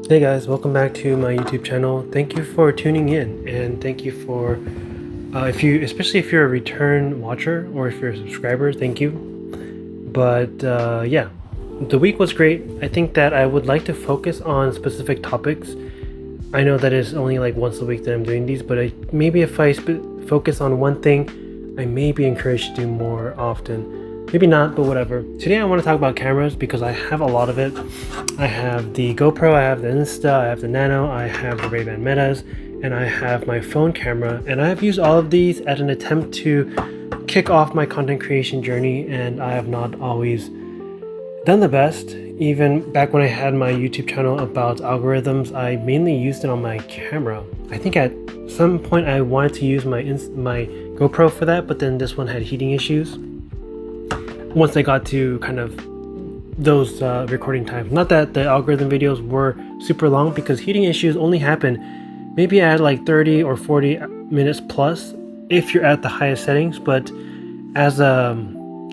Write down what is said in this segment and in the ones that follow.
Hey guys, welcome back to my YouTube channel. Thank you for tuning in, and thank you for especially if you're a return watcher or if you're a subscriber, thank you. But yeah, the week was great. I think that I would like to focus on specific topics. I know that it's only like once a week that I'm doing these, but maybe if I focus on one thing, I may be encouraged to do more often. Maybe not, but whatever. Today I want to talk about cameras because I have a lot of it. I have the GoPro, I have the Insta, I have the Nano, I have the Ray-Ban Metas, and I have my phone camera. And I have used all of these at an attempt to kick off my content creation journey, and I have not always done the best. Even back when I had my YouTube channel about algorithms, I mainly used it on my camera. I think at some point I wanted to use my GoPro for that, but then this one had heating issues. Once I got to kind of those recording times, not that the algorithm videos were super long, because heating issues only happen maybe at like 30 or 40 minutes plus if you're at the highest settings. But as a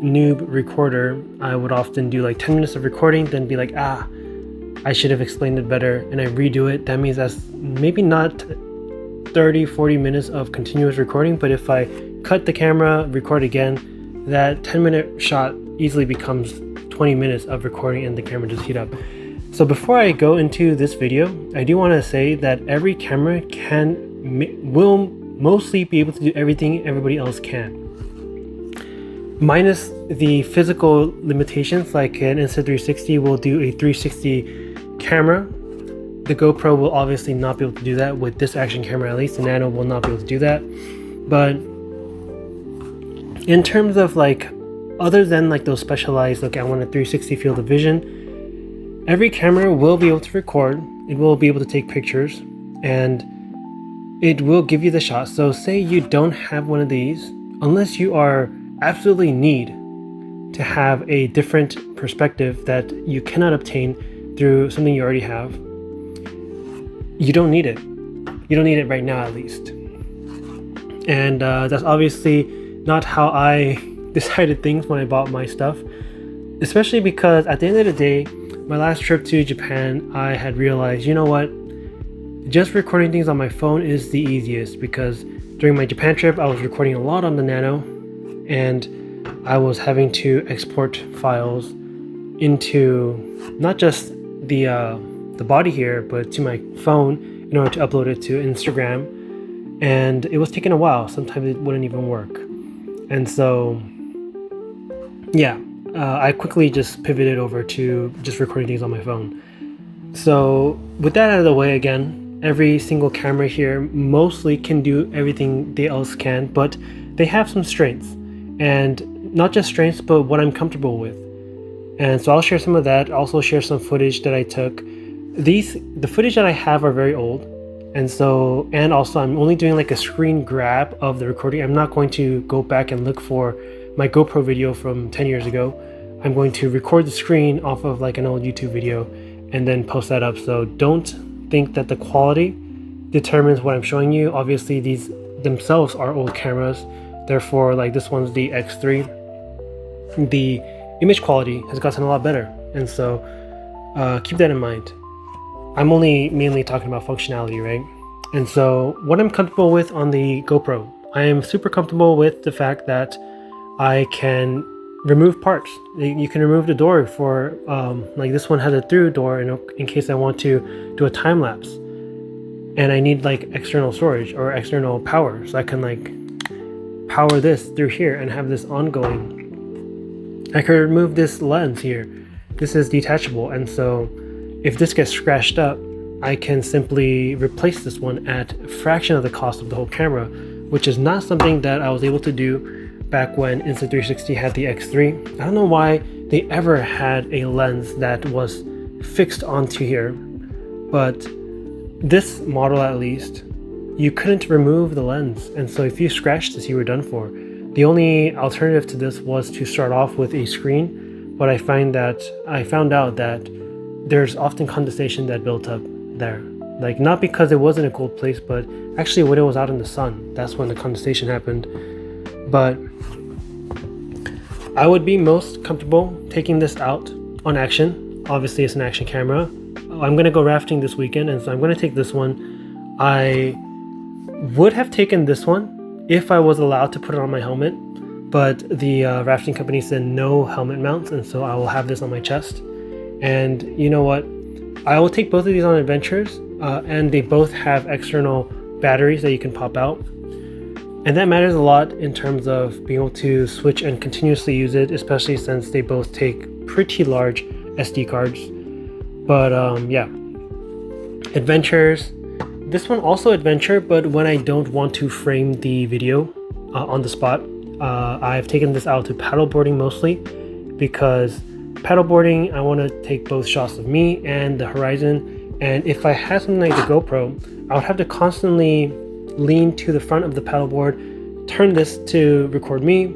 noob recorder, I would often do like 10 minutes of recording, then be like, I should have explained it better, and I redo it. That means that's maybe not 30-40 minutes of continuous recording, but if I cut the camera, record again, that 10-minute shot easily becomes 20 minutes of recording and the camera just heat up. So before I go into this video, I do want to say that every camera will mostly be able to do everything everybody else can, minus the physical limitations. Like an Insta360 will do a 360 camera. The GoPro will obviously not be able to do that with this action camera, at least. The Nano will not be able to do that. But in terms of like, other than like those specialized, okay, I want a 360 field of vision, every camera will be able to record, it will be able to take pictures, and it will give you the shot. So say you don't have one of these, unless you are absolutely need to have a different perspective that you cannot obtain through something you already have, you don't need it. You don't need it right now, at least. And that's obviously not how I decided things when I bought my stuff, especially because at the end of the day, my last trip to Japan, I had realized, you know what, just recording things on my phone is the easiest, because during my Japan trip, I was recording a lot on the Nano, and I was having to export files into not just the body here, but to my phone in order to upload it to Instagram, and it was taking a while. Sometimes it wouldn't even work. And so, yeah, I quickly just pivoted over to just recording things on my phone. So with that out of the way, again, every single camera here mostly can do everything they else can, but they have some strengths, and not just strengths, but what I'm comfortable with. And so I'll share some of that. Also share some footage that I took. The footage that I have are very old. And also I'm only doing like a screen grab of the recording. I'm not going to go back and look for my GoPro video from 10 years ago. I'm going to record the screen off of like an old YouTube video and then post that up. So don't think that the quality determines what I'm showing you. Obviously these themselves are old cameras. Therefore, like this one's the X3. The image quality has gotten a lot better. And so keep that in mind. I'm only mainly talking about functionality, right? And so what I'm comfortable with on the GoPro, I am super comfortable with the fact that I can remove parts. You can remove the door for, like this one has a through door in case I want to do a time lapse and I need like external storage or external power. So I can like power this through here and have this ongoing. I could remove this lens here. This is detachable, and so if this gets scratched up, I can simply replace this one at a fraction of the cost of the whole camera, which is not something that I was able to do back when Insta360 had the X3. I don't know why they ever had a lens that was fixed onto here, but this model at least, you couldn't remove the lens, and so if you scratched this, you were done for. The only alternative to this was to start off with a screen, but I found out that there's often condensation that built up there. Like, not because it wasn't a cold place, but actually when it was out in the sun, that's when the condensation happened. But I would be most comfortable taking this out on action. Obviously it's an action camera. I'm gonna go rafting this weekend, and so I'm gonna take this one. I would have taken this one if I was allowed to put it on my helmet, but the rafting company said no helmet mounts, and so I will have this on my chest. And you know what? I will take both of these on adventures, and they both have external batteries that you can pop out. And that matters a lot in terms of being able to switch and continuously use it, especially since they both take pretty large SD cards. But yeah, adventures. This one also adventure, but when I don't want to frame the video on the spot. I've taken this out to paddleboarding mostly, because paddleboarding, I want to take both shots of me and the horizon. And if I had something like the GoPro, I would have to constantly lean to the front of the paddleboard, turn this to record me.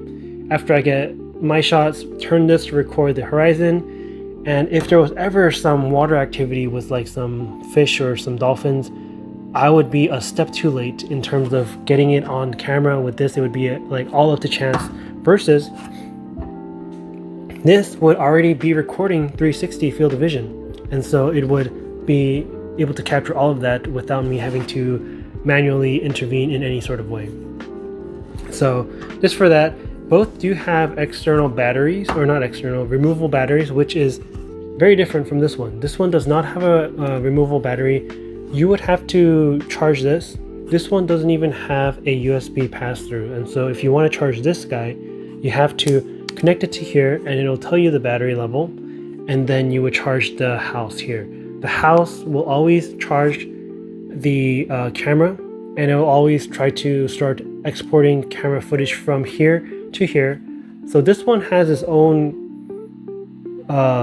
After I get my shots, turn this to record the horizon. And if there was ever some water activity with like some fish or some dolphins, I would be a step too late in terms of getting it on camera. With this, it would be like all up to chance, versus this would already be recording 360 field of vision. And so it would be able to capture all of that without me having to manually intervene in any sort of way. So just for that, both do have external batteries, or not external, removable batteries, which is very different from this one. This one does not have a removable battery. You would have to charge this. This one doesn't even have a USB pass-through. And so if you want to charge this guy, you have to connect it to here, and it'll tell you the battery level. And then you would charge the house here. The house will always charge the camera, and it will always try to start exporting camera footage from here to here. So this one has its own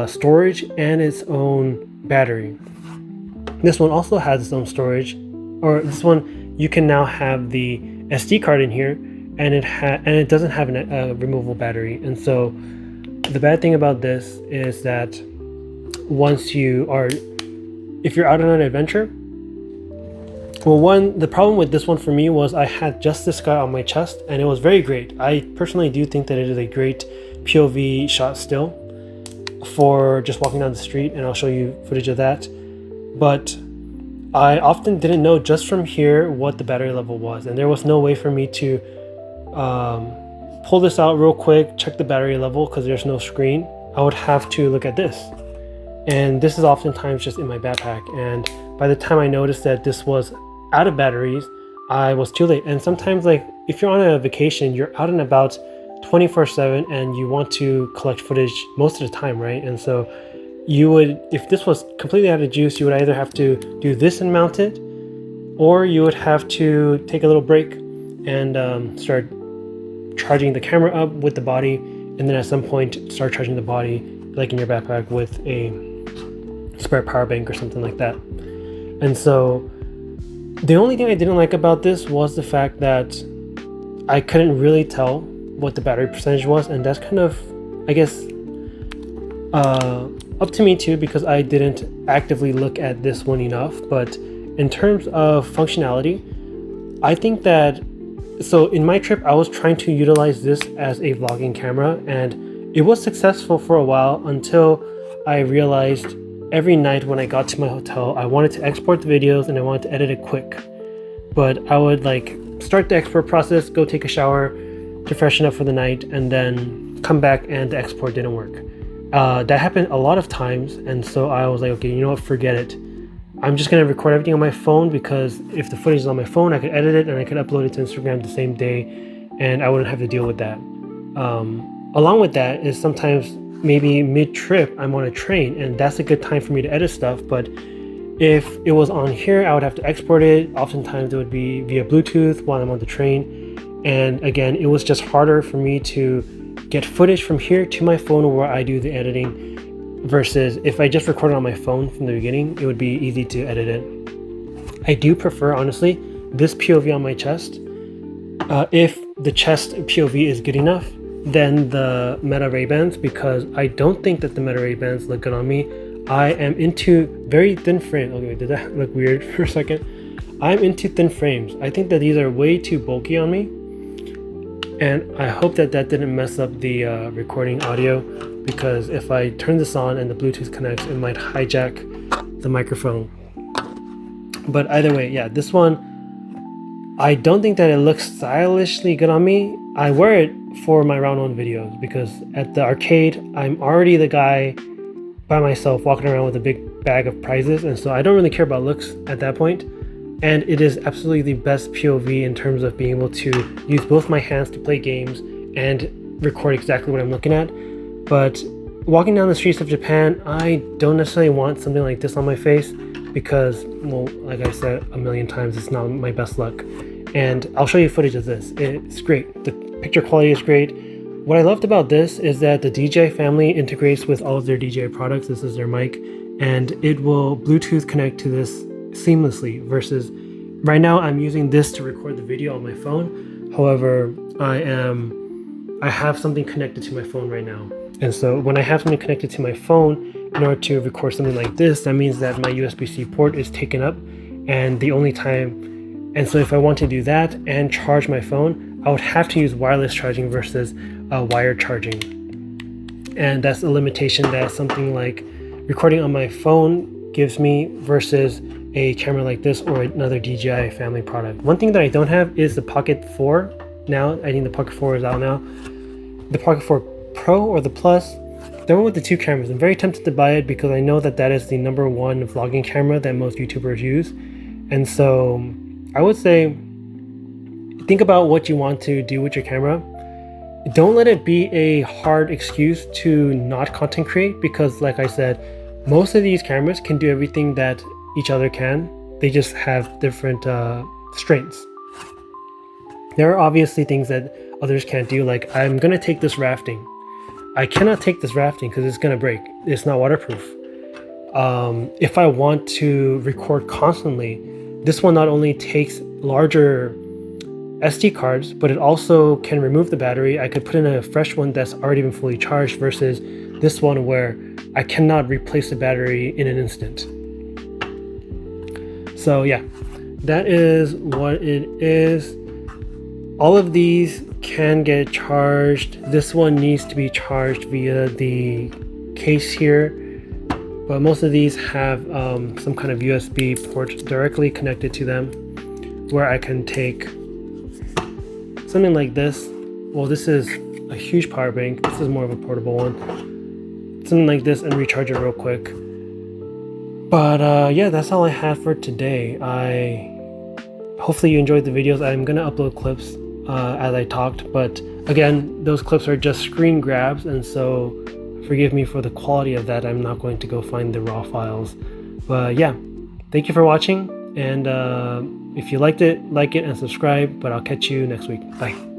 storage and its own battery. This one also has its own storage, or this one you can now have the SD card in here, and it doesn't have a removable battery. And so the bad thing about this is that if you're out on an adventure, well, the problem with this one for me was I had just this guy on my chest, and it was very great. I personally do think that it is a great POV shot still for just walking down the street, and I'll show you footage of that. But I often didn't know just from here what the battery level was, and there was no way for me to pull this out real quick, check the battery level, because there's no screen. I would have to look at this, and this is oftentimes just in my backpack, and by the time I noticed that this was out of batteries, I was too late. And sometimes, like, if you're on a vacation, you're out and about 24/7, and you want to collect footage most of the time, right? And so you would, if this was completely out of juice, you would either have to do this and mount it, or you would have to take a little break and start charging the camera up with the body, and then at some point start charging the body, like in your backpack, with a spare power bank or something like that. And so the only thing I didn't like about this was the fact that I couldn't really tell what the battery percentage was, and that's kind of, I guess, up to me too, because I didn't actively look at this one enough. But in terms of functionality, I think that, so in my trip, I was trying to utilize this as a vlogging camera, and it was successful for a while until I realized every night when I got to my hotel, I wanted to export the videos and I wanted to edit it quick. But I would like start the export process, go take a shower to freshen up for the night, and then come back and the export didn't work. That happened a lot of times, and so I was like, okay, you know what, forget it. I'm just gonna record everything on my phone, because if the footage is on my phone, I could edit it and I could upload it to Instagram the same day, and I wouldn't have to deal with that. Along with that is sometimes maybe mid-trip I'm on a train, and that's a good time for me to edit stuff. But if it was on here, I would have to export it. Oftentimes it would be via Bluetooth while I'm on the train, and again, it was just harder for me to get footage from here to my phone where I do the editing, versus if I just recorded on my phone from the beginning, it would be easy to edit it. I do prefer, honestly, this POV on my chest. If the chest POV is good enough, then the Meta Ray-Bans, because I don't think that the Meta Ray-Bans look good on me. I am into very thin frames. Okay, did that look weird for a second? I'm into thin frames. I think that these are way too bulky on me, and I hope that that didn't mess up the recording audio, because if I turn this on and the Bluetooth connects, it might hijack the microphone. But either way, yeah, this one, I don't think that it looks stylishly good on me. I wear it for my round one videos because at the arcade, I'm already the guy by myself walking around with a big bag of prizes, and so I don't really care about looks at that point. And it is absolutely the best POV in terms of being able to use both my hands to play games and record exactly what I'm looking at. But walking down the streets of Japan, I don't necessarily want something like this on my face because, well, like I said a million times, it's not my best luck. And I'll show you footage of this. It's great. The picture quality is great. What I loved about this is that the DJI family integrates with all of their DJI products. This is their mic, and it will Bluetooth connect to this seamlessly versus right now I'm using this to record the video on my phone. However, I have something connected to my phone right now. And so when I have something connected to my phone in order to record something like this, that means that my USB-C port is taken up, and so if I want to do that and charge my phone, I would have to use wireless charging versus wired charging. And that's a limitation that something like recording on my phone gives me versus a camera like this or another DJI family product. One thing that I don't have is the Pocket 4. Now, I think the Pocket 4 is out now. The Pocket 4 Pro or the Plus, the one with the two cameras. I'm very tempted to buy it because I know that that is the #1 vlogging camera that most YouTubers use. And so I would say, think about what you want to do with your camera. Don't let it be a hard excuse to not content create because, like I said, most of these cameras can do everything that each other can. They just have different strengths. There are obviously things that others can't do, like I'm gonna take this rafting. I cannot take this rafting because it's gonna break. It's not waterproof. If I want to record constantly, this one not only takes larger SD cards, but it also can remove the battery. I could put in a fresh one that's already been fully charged versus this one where I cannot replace the battery in an instant. So yeah, that is what it is. All of these can get charged. This one needs to be charged via the case here, but most of these have some kind of USB port directly connected to them where I can take something like this. Well, this is a huge power bank. This is more of a portable one. Something like this and recharge it real quick. But yeah, that's all I have for today. Hopefully you enjoyed the videos. I'm gonna upload clips as I talked, but again, those clips are just screen grabs, and so forgive me for the quality of that. I'm not going to go find the raw files. But yeah, thank you for watching, and if you liked it, like it and subscribe, but I'll catch you next week. Bye.